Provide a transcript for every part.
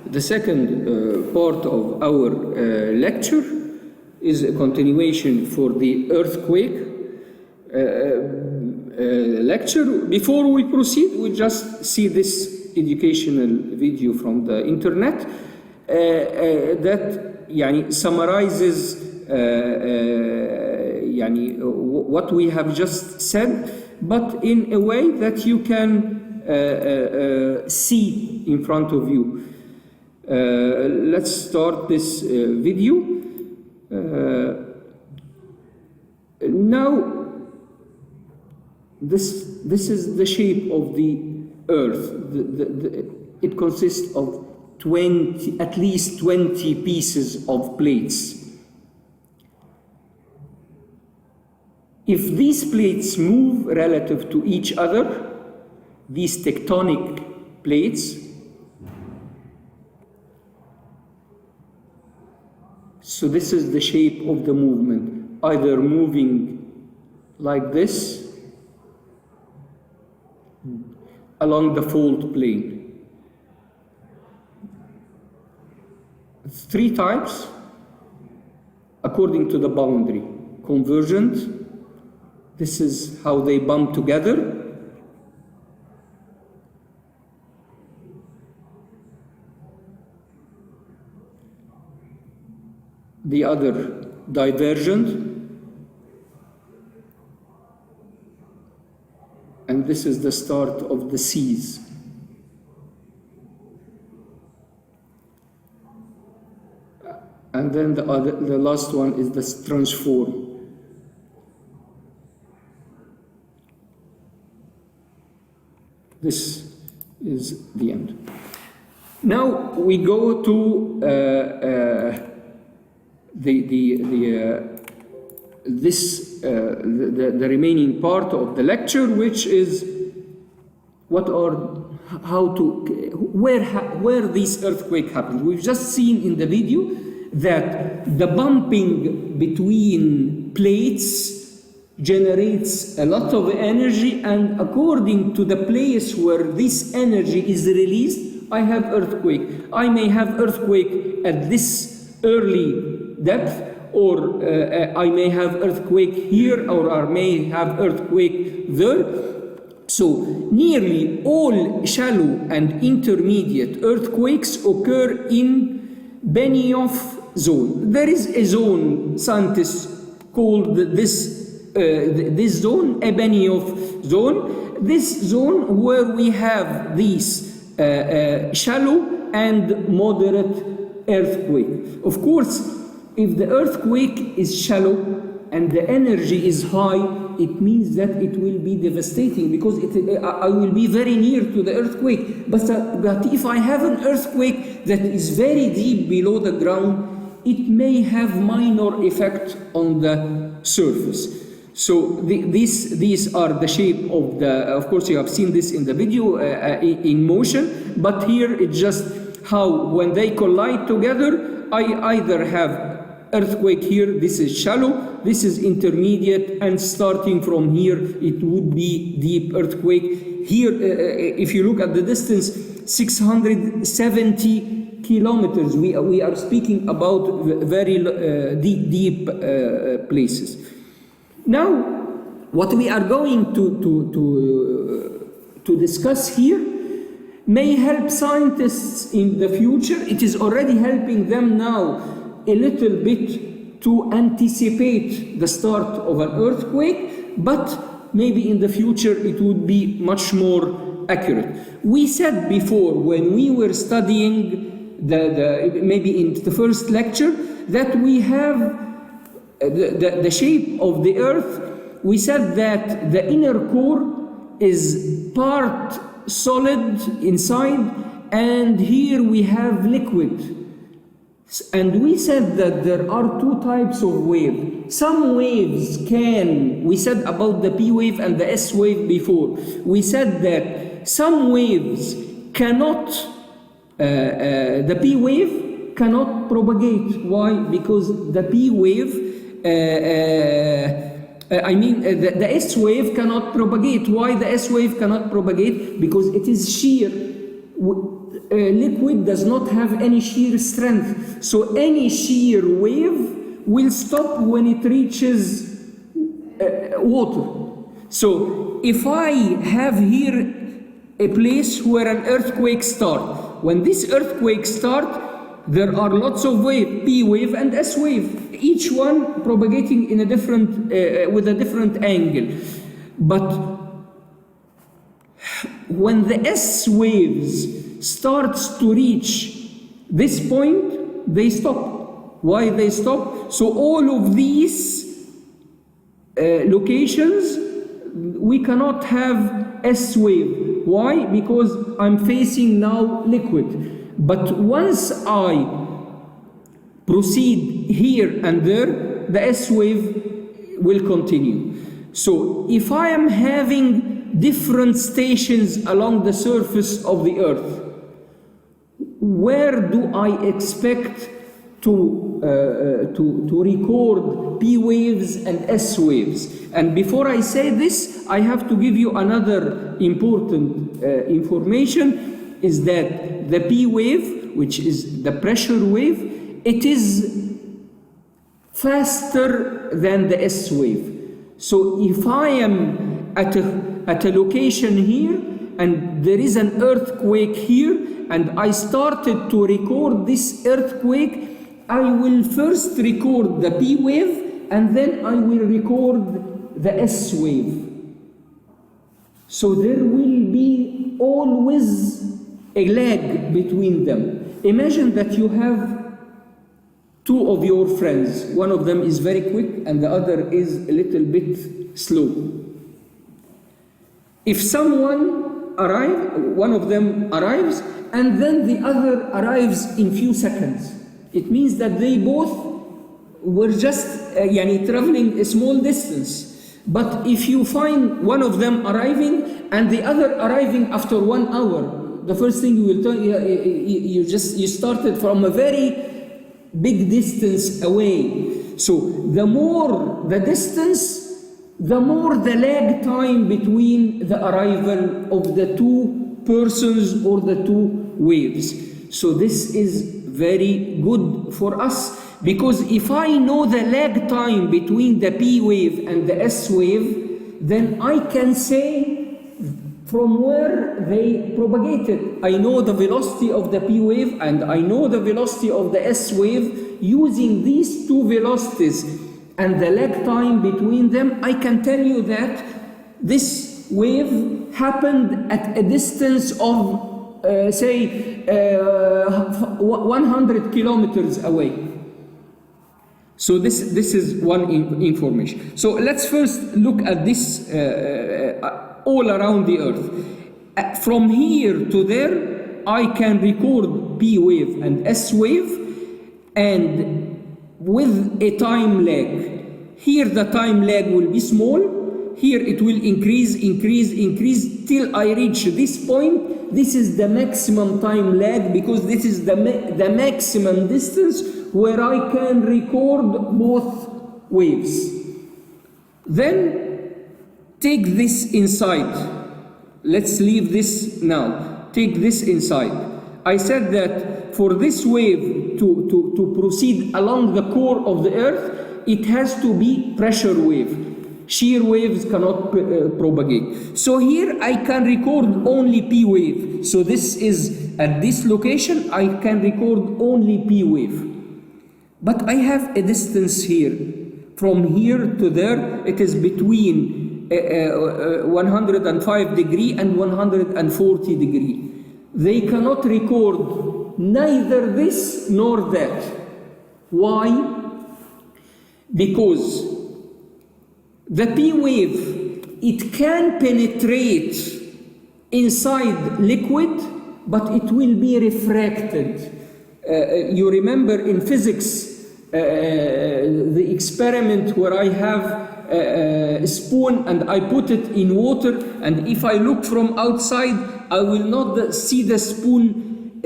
the second part of our lecture is a continuation for the earthquake lecture. Before we proceed, we just see this educational video from the internet that يعني summarizes يعني what we have just said, but in a way that you can see in front of you. Let's start this video. Now, this is the shape of the Earth. It consists of at least 20 pieces of plates. If these plates move relative to each other, these tectonic plates, so this is the shape of the movement, either moving like this along the fault plane. Three types according to the boundary. Convergent, this is how they bump together. The other, divergent. And this is the start of the seas. And then the last one is the transform. This is the end. Now we go to the remaining part of the lecture, which is where this earthquake happens. We've just seen in the video that the bumping between plates generates a lot of energy, and according to the place where this energy is released, I have earthquake. I may have earthquake at this early depth, or I may have earthquake here, or I may have earthquake there. So nearly all shallow and intermediate earthquakes occur in Benioff zone. There is a zone scientists called this zone a Benioff zone. This zone where we have these shallow and moderate earthquake. Of course, if the earthquake is shallow and the energy is high, it means that it will be devastating, because I will be very near to the earthquake. But if I have an earthquake that is very deep below the ground, it may have minor effect on the surface. So these are the shape of the, of course you have seen this in the video in motion, but here it's just how when they collide together, I either have earthquake here, this is shallow, this is intermediate, and starting from here it would be deep earthquake. Here, if you look at the distance, 670 kilometers, we are speaking about very deep places. Now, what we are going to discuss here may help scientists in the future. It is already helping them now a little bit to anticipate the start of an earthquake, but maybe in the future it would be much more accurate. We said before, when we were studying maybe in the first lecture, that we have the shape of the earth. We said that the inner core is part solid inside, and here we have liquid. And we said that there are two types of wave. Some waves we said about the P wave and the S wave before. We said that some waves cannot, the P wave cannot propagate. Why? Because the P wave, the S wave cannot propagate. Why the S wave cannot propagate? Because it is shear. liquid does not have any shear strength. So any shear wave will stop when it reaches water. So if I have here a place where an earthquake starts, when this earthquake starts, there are lots of waves, P wave and S wave, each one propagating in a different, with a different angle. But when the S waves starts to reach this point, they stop. Why they stop? So all of these locations, we cannot have S wave. Why? Because I'm facing now liquid. But once I proceed here and there, the S wave will continue. So if I am having different stations along the surface of the earth, where do I expect to record P waves and S waves? And before I say this, I have to give you another important information, is that the P wave, which is the pressure wave, it is faster than the S wave. So if I am at a location here and there is an earthquake here and I started to record this earthquake, I will first record the P wave and then I will record the S wave. So there will be always a lag between them. Imagine that you have two of your friends. One of them is very quick and the other is a little bit slow. If someone arrives, one of them arrives and then the other arrives in few seconds, it means that they both were just traveling a small distance. But if you find one of them arriving and the other arriving after 1 hour, the first thing you will tell you started from a very big distance away. So the more the distance, the more the lag time between the arrival of the two persons or the two waves. So this is very good for us, because if I know the lag time between the P wave and the S wave, then I can say from where they propagated. I know the velocity of the P wave and I know the velocity of the S wave. Using these two velocities and the lag time between them, I can tell you that this wave happened at a distance of, say, 100 kilometers away. So this is one information. So let's first look at this all around the earth. From here to there, I can record P wave and S wave, and with a time lag. Here the time lag will be small, here it will increase till I reach this point. This is the maximum time lag, because this is the maximum distance where I can record both waves. Then take this inside. Let's leave this now. Take this inside. I said that for this wave to proceed along the core of the earth, it has to be pressure wave. Shear waves cannot propagate. So here I can record only P wave. So this is at this location, I can record only P wave. But I have a distance here. From here to there, it is between 105 degree and 140 degree. They cannot record neither this nor that. Why? Because the P wave, it can penetrate inside liquid, but it will be refracted. You remember in physics, the experiment where I have a spoon and I put it in water, and if I look from outside, I will not see the spoon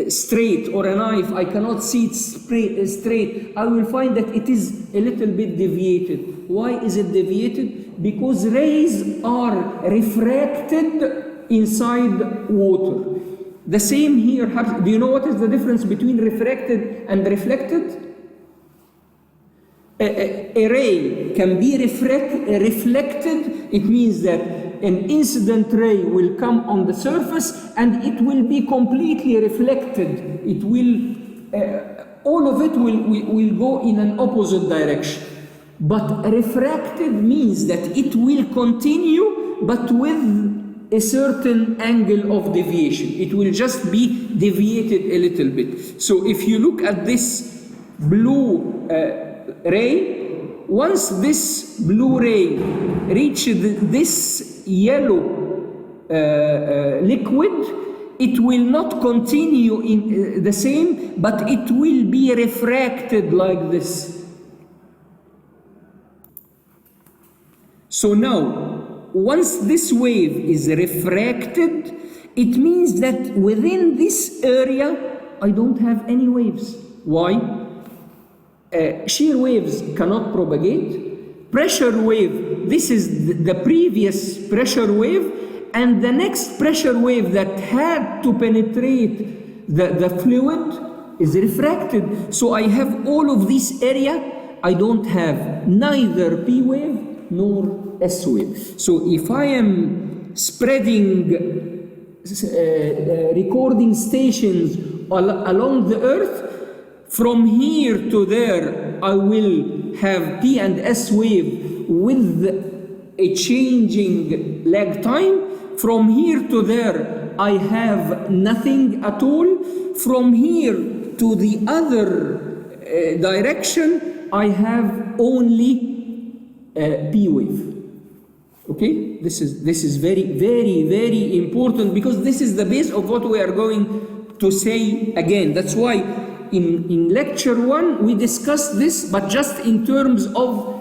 straight, or a knife, I cannot see it straight. I will find that it is a little bit deviated. Why is it deviated? Because rays are refracted inside water. The same here happens. Do you know what is the difference between refracted and reflected? A ray can be reflected. It means that an incident ray will come on the surface and it will be completely reflected. It will, all of it will go in an opposite direction. But refracted means that it will continue, but with a certain angle of deviation. It will just be deviated a little bit. So if you look at this blue ray, once this blue ray reaches this yellow liquid, it will not continue in the same, but it will be refracted like this. So now, once this wave is refracted, it means that within this area, I don't have any waves. Why? Shear waves cannot propagate. Pressure wave, this is the previous pressure wave, and the next pressure wave that had to penetrate the fluid is refracted. So I have all of this area. I don't have neither P wave nor S wave. So if I am spreading recording stations along the earth, from here to there I will have P and S wave with a changing lag time. From here to there I have nothing at all. From here to the other direction I have only P wave. Okay, this is very, very, very important, because this is the base of what we are going to say again. That's why in lecture 1 we discussed this, but just in terms of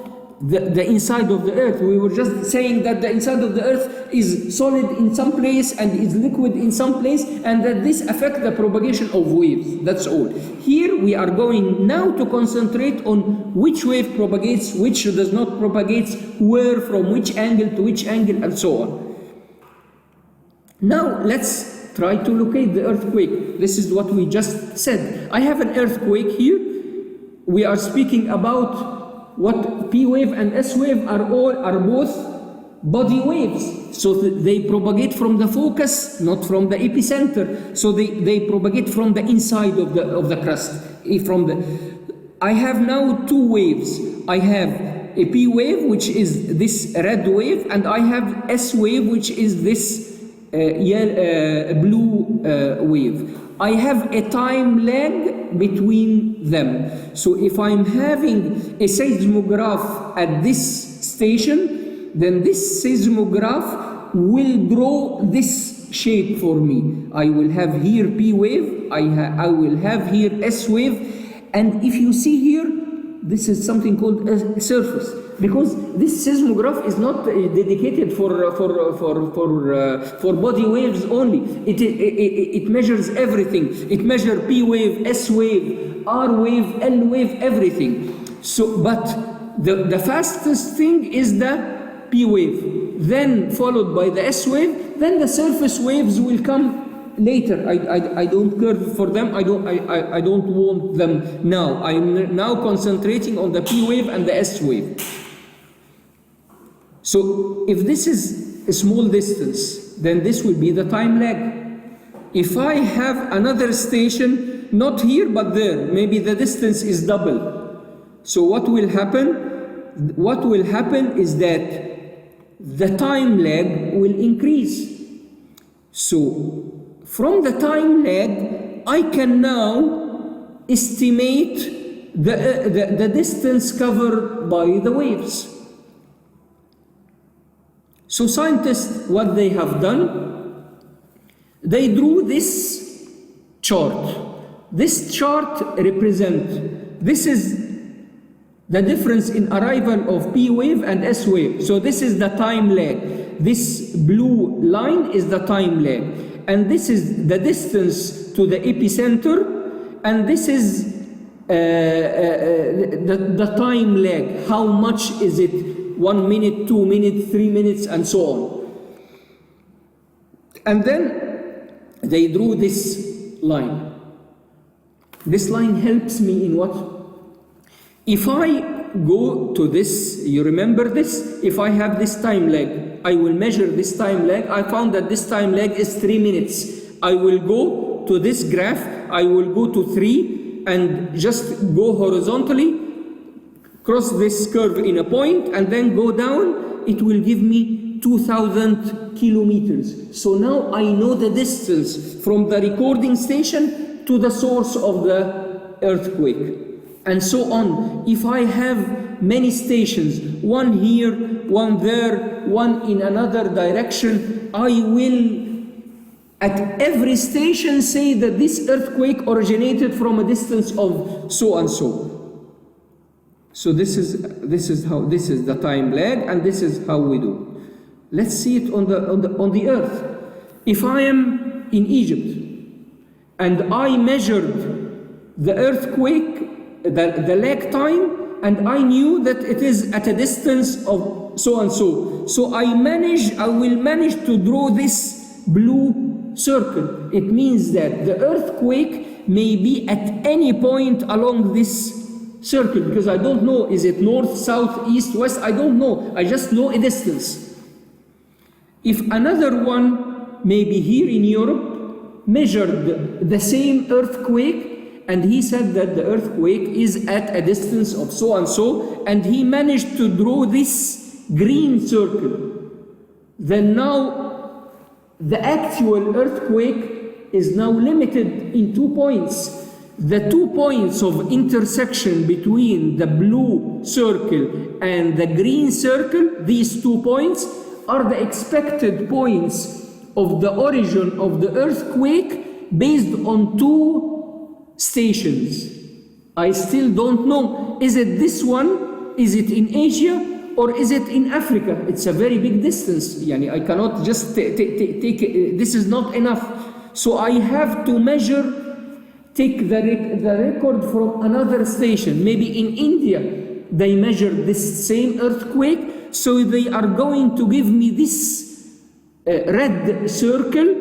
the inside of the earth. We were just saying that the inside of the earth is solid in some place and is liquid in some place, and that this affects the propagation of waves. That's all. Here we are going now to concentrate on which wave propagates, which does not propagate, where, from which angle to which angle, and so on. Now let's try to locate the earthquake. This is what we just said. I have an earthquake here. We are speaking about what P wave and S wave are both body waves. So they propagate from the focus, not from the epicenter. So they propagate from the inside of the crust. I have now two waves. I have a P wave, which is this red wave, and I have S wave, which is this blue wave. I have a time lag between them. So if I'm having a seismograph at this station, then this seismograph will draw this shape for me. I will have here P wave, I will have here S wave, and if you see here, this is something called a surface, because this seismograph is not dedicated for body waves only. It measures everything. It measures P wave, S wave, R wave, L wave, everything. So, but the fastest thing is the P wave, then followed by the S wave. Then the surface waves will come later. I don't care for them. I don't want them now. I'm now concentrating on the P wave and the S wave. So if this is a small distance, then this will be the time lag. If I have another station, not here but there, maybe the distance is double. So what will happen? What will happen is that the time lag will increase. So from the time lag, I can now estimate the distance covered by the waves. So scientists, what they have done, they drew this chart. This chart represents, this is the difference in arrival of P wave and S wave. So this is the time lag. This blue line is the time lag. And this is the distance to the epicenter, and this is the time lag. How much is it? 1 minute, 2 minutes, 3 minutes, and so on. And then they drew this line. This line helps me in what? If I go to this, you remember this? If I have this time lag, I will measure this time lag. I found that this time lag is 3 minutes. I will go to this graph, I will go to 3 and just go horizontally, cross this curve in a point and then go down. It will give me 2,000 kilometers. So now I know the distance from the recording station to the source of the earthquake. And so on. If I have many stations, one here, one there, one in another direction, I will at every station say that this earthquake originated from a distance of so and so. So this is the time lag, and this is how we do. Let's see it on the earth. If I am in Egypt and I measured the earthquake, the lag time, and I knew that it is at a distance of so and so. So I will manage to draw this blue circle. It means that the earthquake may be at any point along this circle, because I don't know, is it north, south, east, west? I don't know. I just know a distance. If another one, maybe here in Europe, measured the same earthquake, and he said that the earthquake is at a distance of so and so, and he managed to draw this green circle, then now the actual earthquake is now limited in 2 points. The 2 points of intersection between the blue circle and the green circle, these 2 points, are the expected points of the origin of the earthquake based on 2 stations. I still don't know. Is it this one? Is it in Asia? Or is it in Africa? It's a very big distance. I cannot just take this is not enough. So I have to take the record from another station. Maybe in India, they measured this same earthquake. So they are going to give me this red circle,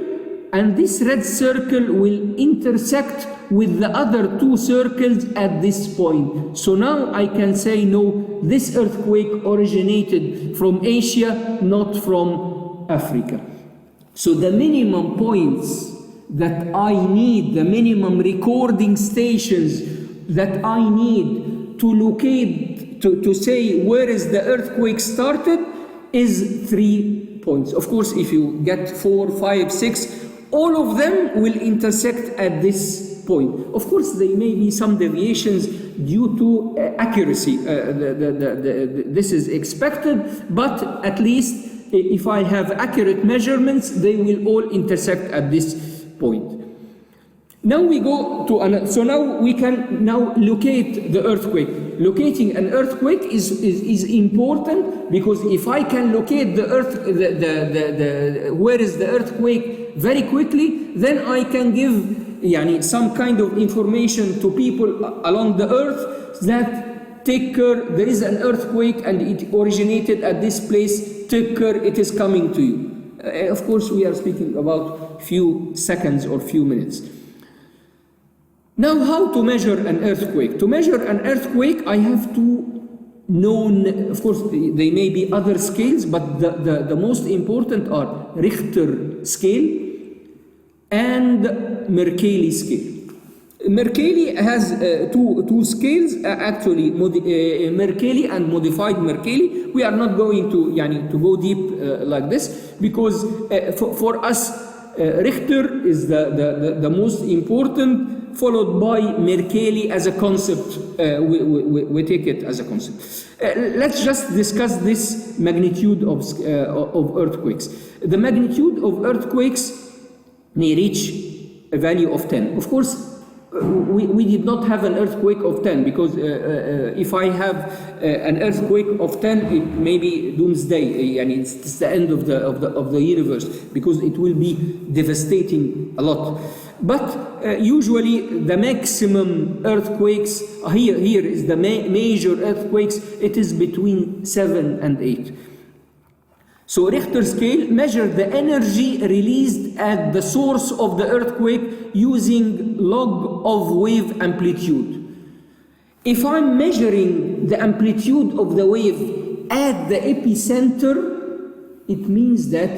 and this red circle will intersect with the other 2 circles at this point. So now I can say, no, this earthquake originated from Asia, not from Africa. So the minimum points that I need, the minimum recording stations that I need to locate, to say where is the earthquake started, is 3 points. Of course, if you get 4, 5, 6, all of them will intersect at this point. Of course, there may be some deviations due to accuracy. This is expected, but at least if I have accurate measurements, they will all intersect at this point. Now we go to another. So now we can locate the earthquake. Locating an earthquake is important, because if I can locate the where is the earthquake very quickly, then I can give some kind of information to people along the earth that take care, there is an earthquake and it originated at this place, take care, it is coming to you. Of course, we are speaking about few seconds or few minutes. Now, how to measure an earthquake? To measure an earthquake, I have to know, of course, there may be other scales, but the most important are Richter scale and Mercalli scale. Mercalli has two scales, actually, Mercalli and modified Mercalli. We are not going to go deep like this, because for us, Richter is the most important, followed by Mercalli as a concept. We take it as a concept. Let's just discuss this magnitude of earthquakes. The magnitude of earthquakes may reach a value of 10. Of course, we did not have an earthquake of 10, because if I have an earthquake of 10, it may be doomsday, and it's the end of the universe, because it will be devastating a lot. But usually the maximum earthquakes, here is the major earthquakes, it is between 7 and 8. So Richter scale measures the energy released at the source of the earthquake using log of wave amplitude. If I'm measuring the amplitude of the wave at the epicenter, it means that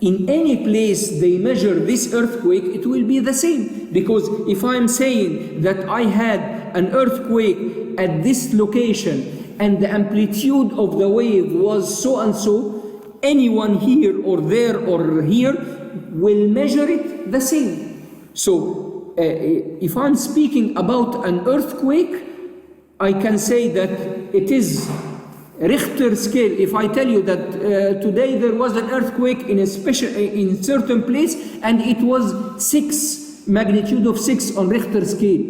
in any place they measure this earthquake, it will be the same. Because if I'm saying that I had an earthquake at this location and the amplitude of the wave was so and so, anyone here or there or here will measure it the same. So if I'm speaking about an earthquake, I can say that it is Richter scale. If I tell you that today there was an earthquake in a certain place and it was magnitude of 6 on Richter scale,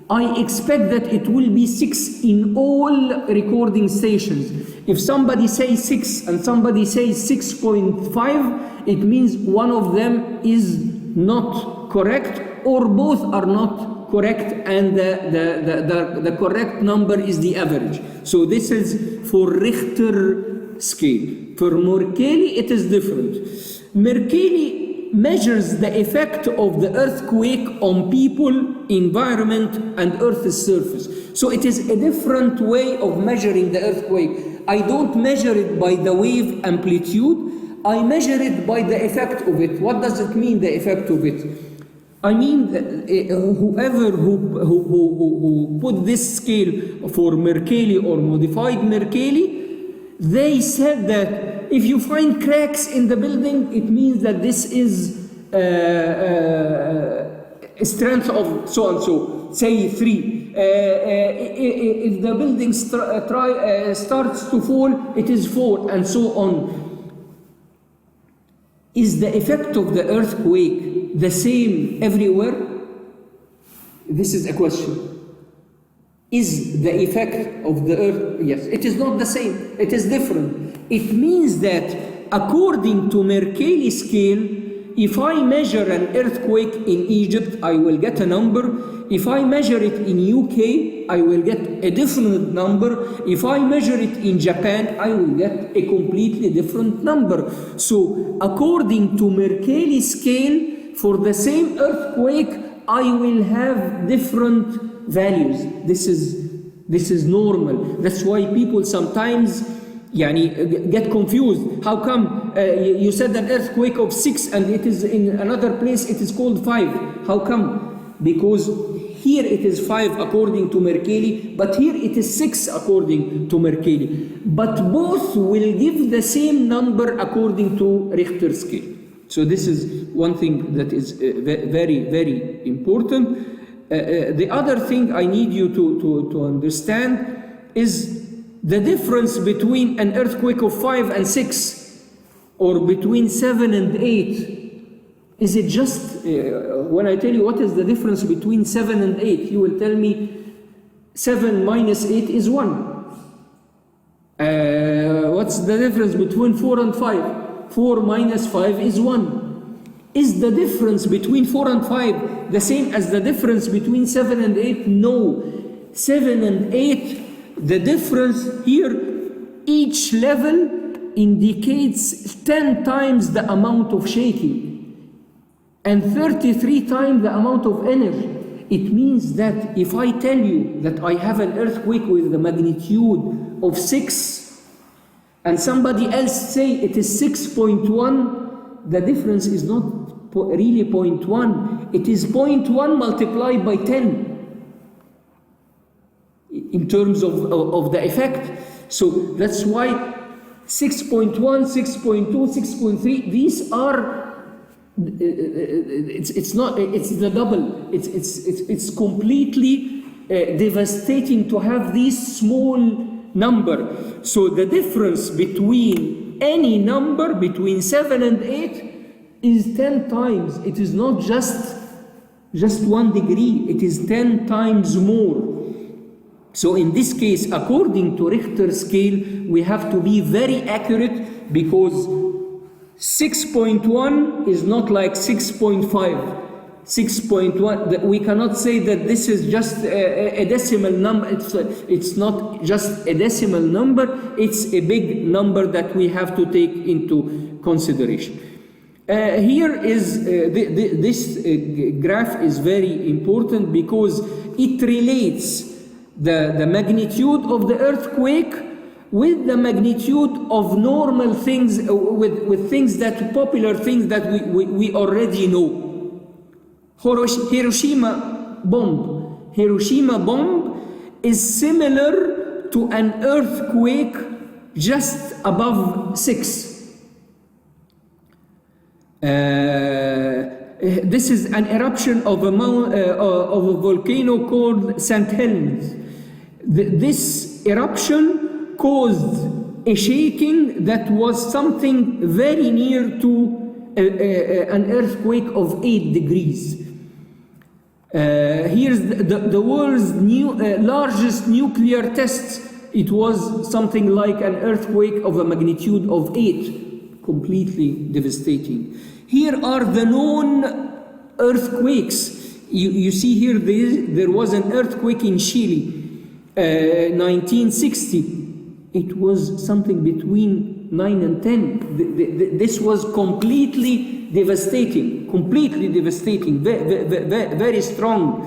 I expect that it will be 6 in all recording stations. If somebody says 6 and somebody says 6.5, it means one of them is not correct or both are not correct, and the correct number is the average. So this is for Richter scale. For Mercalli, it is different. Mercalli measures the effect of the earthquake on people, environment, and Earth's surface. So it is a different way of measuring the earthquake. I don't measure it by the wave amplitude, I measure it by the effect of it. What does it mean, the effect of it? I mean, whoever who put this scale for Mercalli or modified Mercalli, they said that if you find cracks in the building, it means that this is a strength of so and so, say 3. If the building starts to fall, it is 4, and so on. Is the effect of the earthquake the same everywhere? This is a question. Is the effect of the earth? Yes, it is not the same, it is different. It means that according to Mercalli scale, if I measure an earthquake in Egypt, I will get a number. If I measure it in UK, I will get a different number. If I measure it in Japan, I will get a completely different number. So according to Mercalli scale, for the same earthquake, I will have different values. This is normal. That's why people sometimes get confused. How come you said an earthquake of 6 and it is in another place it is called 5? How come? Because here it is 5 according to Mercalli, but here it is 6 according to Mercalli. But both will give the same number according to Richter scale. So this is one thing that is very, very important. The other thing I need you to understand is the difference between an earthquake of 5 and 6 or between 7 and 8. Is it just, when I tell you what is the difference between 7 and 8, you will tell me 7 minus 8 is 1. What's the difference between 4 and 5? 4 minus 5 is 1. Is the difference between 4 and 5 the same as the difference between 7 and 8? No. 7 and 8, the difference here, each level indicates 10 times the amount of shaking and 33 times the amount of energy. It means that if I tell you that I have an earthquake with the magnitude of 6 and somebody else say it is 6.1, the difference is not really 0.1, it is 0.1 multiplied by 10 in terms of the effect. So that's why 6.1, 6.2, 6.3, these are, it's not, it's the double. It's completely devastating to have this small number. So the difference between any number between 7 and 8 is 10 times. It is not just 1 degree, it is 10 times more. So in this case, according to Richter scale, we have to be very accurate because 6.1 is not like 6.5. 6.1. We cannot say that this is just a decimal number. It's not just a decimal number. It's a big number that we have to take into consideration. Here is this graph is very important because it relates the magnitude of the earthquake with the magnitude of normal things, with things that popular things that we already know. Hiroshima bomb. Hiroshima bomb is similar to an earthquake just above 6. This is an eruption of a volcano called St. Helens. This eruption caused a shaking that was something very near to an earthquake of 8 degrees. Here's the world's largest nuclear test. It was something like an earthquake of a magnitude of 8, completely devastating. Here are the known earthquakes. You see here there was an earthquake in Chile, 1960. It was something between 9 and 10. This was completely devastating, very strong.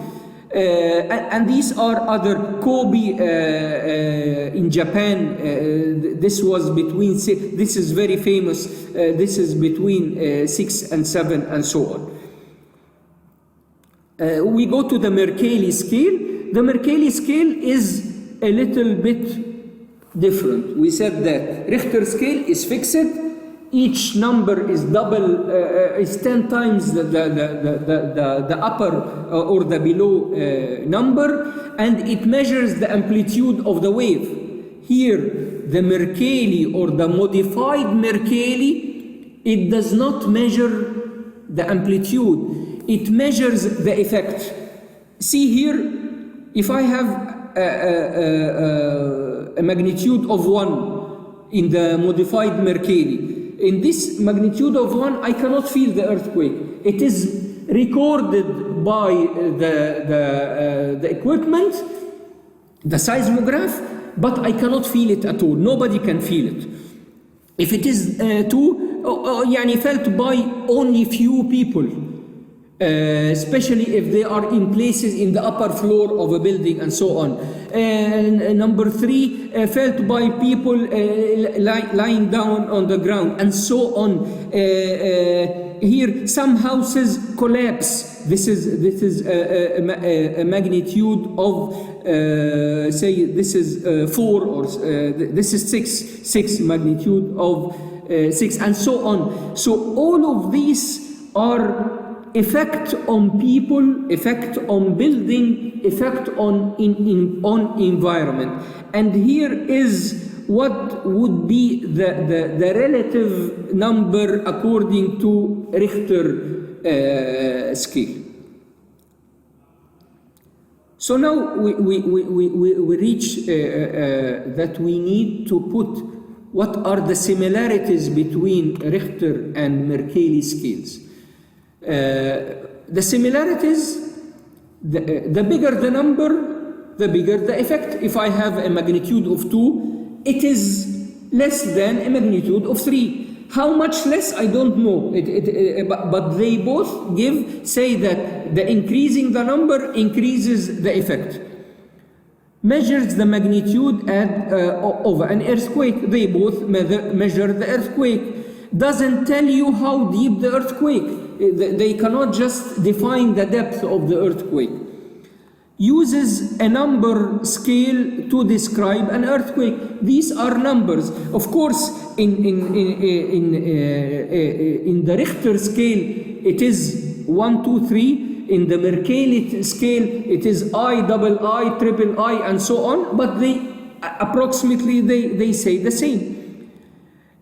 And these are other. Kobe in Japan, this was between, this is very famous, this is between 6 and 7 and so on. We go to the Mercalli scale. The Mercalli scale is a little bit different. We said that Richter scale is fixed. Each number is double, is 10 times the upper or the below number, and it measures the amplitude of the wave. Here, the Mercalli or the modified Mercalli, it does not measure the amplitude. It measures the effect. See here, if I have a magnitude of 1 in the modified Mercalli, in this magnitude of 1, I cannot feel the earthquake. It is recorded by the equipment, the seismograph, but I cannot feel it at all. Nobody can feel it. If it is felt by only few people, especially if they are in places in the upper floor of a building and so on. Number 3, felt by people lying down on the ground and so on. Here, some houses collapse. This is a magnitude of say this is 4 or this is 6 magnitude of 6 and so on. So all of these are effect on people, effect on building, effect on environment. And here is what would be the relative number according to Richter scale. So now we reach that we need to put what are the similarities between Richter and Mercalli scales. The similarities, the bigger the number, the bigger the effect. If I have a magnitude of 2, it is less than a magnitude of 3. How much less, I don't know. But they both say that the increasing the number increases the effect. Measures the magnitude of an earthquake. They both measure the earthquake. Doesn't tell you how deep the earthquake. They cannot just define the depth of the earthquake. Uses a number scale to describe an earthquake. These are numbers. Of course, in the Richter scale, it is 1, 2, 3. In the Mercalli scale, it is I, double I, triple I, and so on. But they approximately they say the same.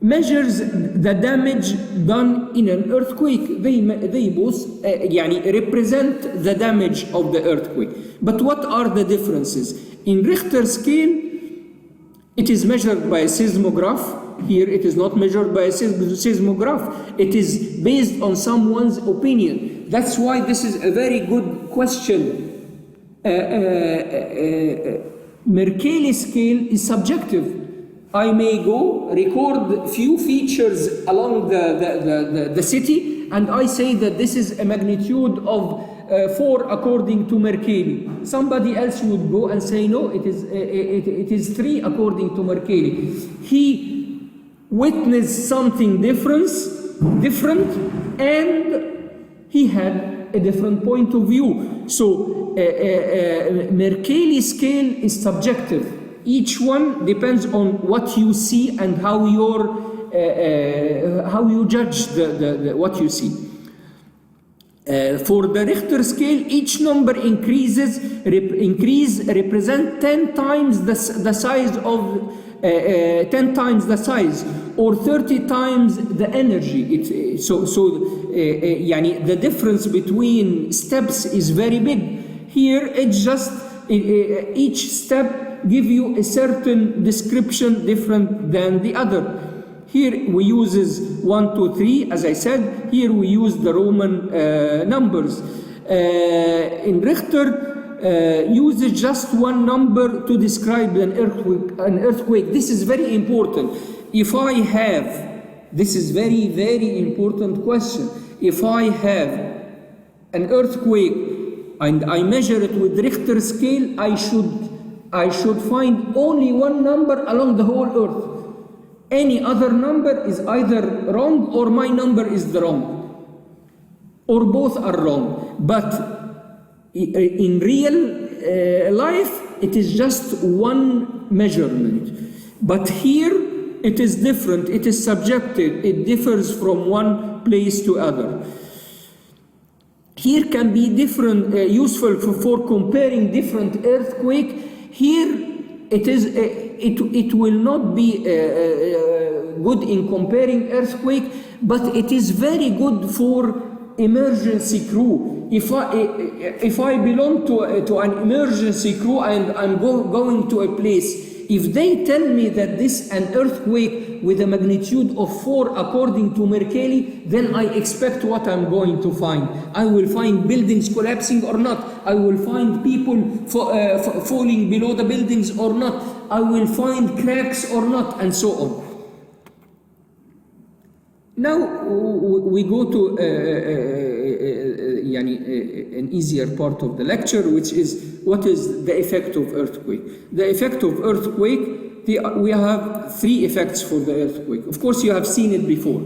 Measures the damage done in an earthquake. They both represent the damage of the earthquake. But what are the differences? In Richter scale, it is measured by a seismograph. Here it is not measured by a seismograph. It is based on someone's opinion. That's why this is a very good question. Mercalli scale is subjective. I may go record few features along the city, and I say that this is a magnitude of 4 according to Mercalli. Somebody else would go and say no, it is 3 according to Mercalli. He witnessed something different, and he had a different point of view. So Mercalli scale is subjective. Each one depends on what you see and how you judge what you see. For the Richter scale, each number increase represent 10 times the size of 10 times the size or 30 times the energy. يعني the difference between steps is very big. Here it's just each step give you a certain description different than the other. Here we uses 1, 2, 3, as I said. Here we use the Roman numbers. In Richter, uses just one number to describe an earthquake. This is very important. If I have, this is very, very important question. If I have an earthquake and I measure it with Richter scale, I should find only one number along the whole earth. Any other number is either wrong or my number is the wrong, or both are wrong. But in real life, it is just one measurement. But here, it is different. It is subjective. It differs from one place to other. Here can be different, useful for comparing different earthquake. Here, it will not be good in comparing earthquake, but it is very good for emergency crew. If I belong to an emergency crew and I'm going to a place, if they tell me that this an earthquake with a magnitude of 4 according to Mercalli, then I expect what I'm going to find. I will find buildings collapsing or not. I will find people falling below the buildings or not. I will find cracks or not, and so on. Now we go to an easier part of the lecture, which is what is the effect of earthquake. The effect of earthquake, we have 3 effects for the earthquake. Of course, you have seen it before.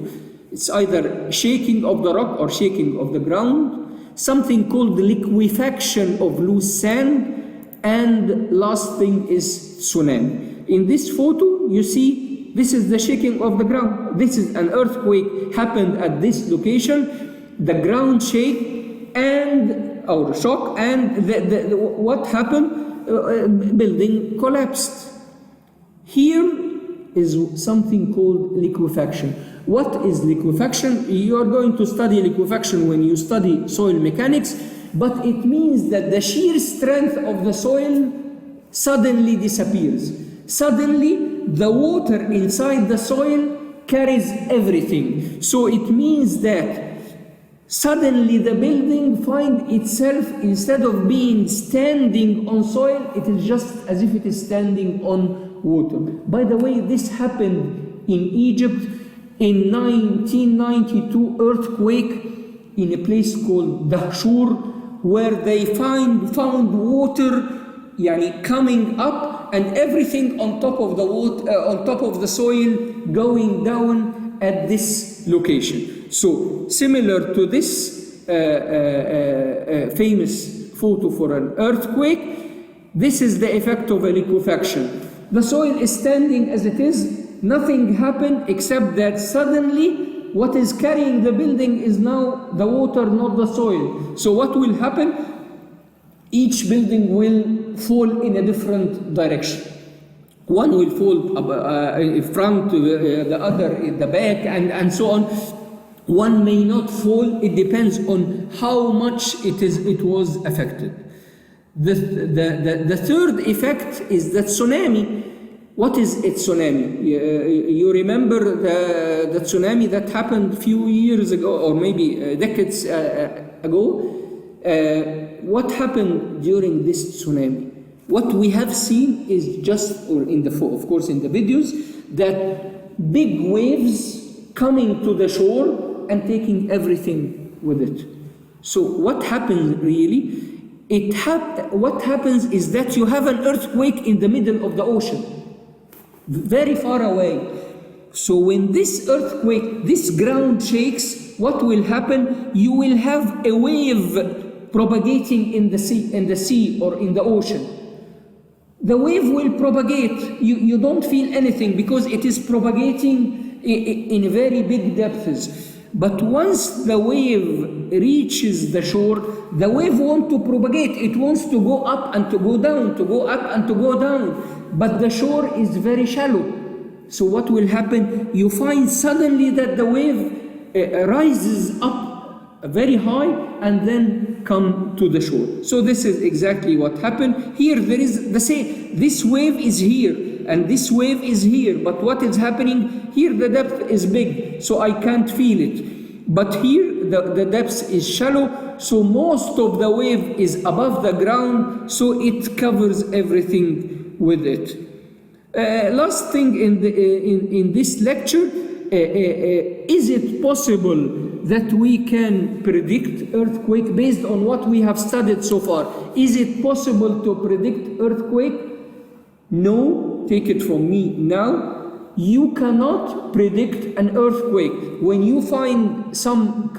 It's either shaking of the rock or shaking of the ground, something called liquefaction of loose sand, and last thing is tsunami. In this photo, you see this is the shaking of the ground. This is an earthquake happened at this location. The ground shake or shock, and what happened? Building collapsed. Here is something called liquefaction. What is liquefaction? You are going to study liquefaction when you study soil mechanics, but it means that the shear strength of the soil suddenly disappears. Suddenly, the water inside the soil carries everything. So it means that suddenly the building finds itself, instead of being standing on soil, it is just as if it is standing on water. By the way, this happened in Egypt in 1992 earthquake in a place called Dahshur, where they found water coming up and everything on top of the water, on top of the soil going down at this location. So similar to this famous photo for an earthquake, this is the effect of a liquefaction. The soil is standing as it is, nothing happened except that suddenly what is carrying the building is now the water, not the soil. So what will happen? Each building will fall in a different direction. One will fall in front, the other in the back, and so on. One may not fall. It depends on how much it was affected. The third effect is the tsunami. What is a tsunami? You remember the tsunami that happened a few years ago, or maybe decades ago? What happened during this tsunami? What we have seen is just, or in the, of course in the videos, that big waves coming to the shore and taking everything with it. So what happens really? What happens is that you have an earthquake in the middle of the ocean, very far away. So when this earthquake, this ground shakes, what will happen? You will have a wave propagating in the sea or in the ocean. The wave will propagate. You don't feel anything because it is propagating in very big depths. But once the wave reaches the shore, the wave wants to propagate. It wants to go up and to go down, to go up and to go down. But the shore is very shallow. So what will happen? You find suddenly that the wave rises up very high and then come to the shore. So this is exactly what happened. Here there is the same. This wave is here and this wave is here. But what is happening? Here the depth is big, so I can't feel it. But here the depth is shallow, so most of the wave is above the ground, so it covers everything with it. Last thing in this lecture, is it possible that we can predict earthquake based on what we have studied so far? Is it possible to predict earthquake? No, take it from me now. You cannot predict an earthquake. When you find some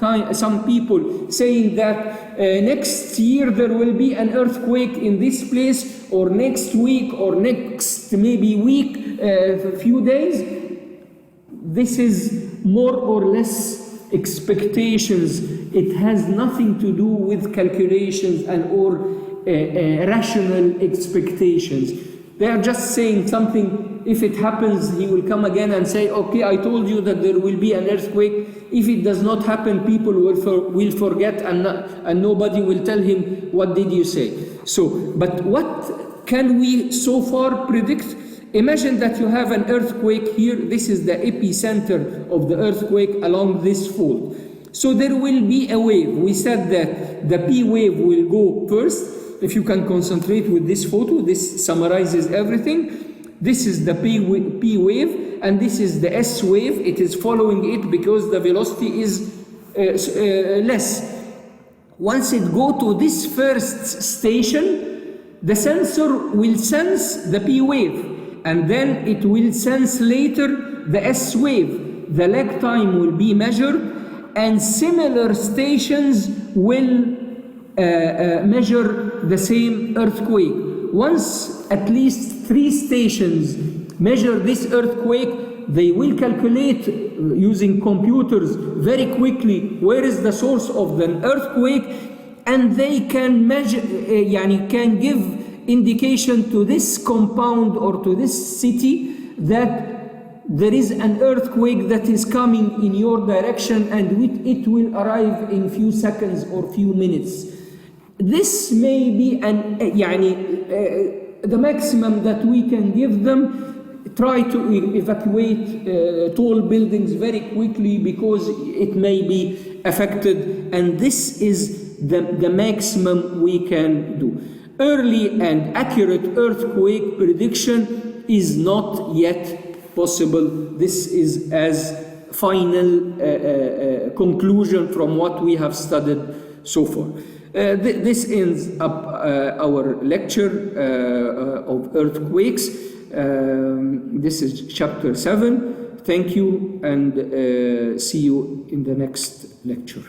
people saying that next year there will be an earthquake in this place, or next week, or next maybe week, a few days, this is more or less expectations. It has nothing to do with calculations or rational expectations. They are just saying something. If it happens, he will come again and say, okay, I told you that there will be an earthquake. If it does not happen, people will forget and nobody will tell him, what did you say? So, but what can we so far predict? Imagine that you have an earthquake here. This is the epicenter of the earthquake along this fault. So there will be a wave. We said that the P wave will go first. If you can concentrate with this photo, this summarizes everything. This is the P wave, and this is the S wave. It is following it because the velocity is less. Once it go to this first station, the sensor will sense the P wave, and then it will sense later the S wave. The lag time will be measured, and similar stations will measure the same earthquake. Once at least 3 stations measure this earthquake, they will calculate using computers very quickly where is the source of the earthquake, and they can measure, can give indication to this compound or to this city that there is an earthquake that is coming in your direction, and it will arrive in few seconds or few minutes. This may be the maximum that we can give them. Try to evacuate tall buildings very quickly because it may be affected, and this is the maximum we can do. Early and accurate earthquake prediction is not yet possible. This is as final conclusion from what we have studied so far. This ends up our lecture of earthquakes. This is chapter 7. Thank you, and see you in the next lecture.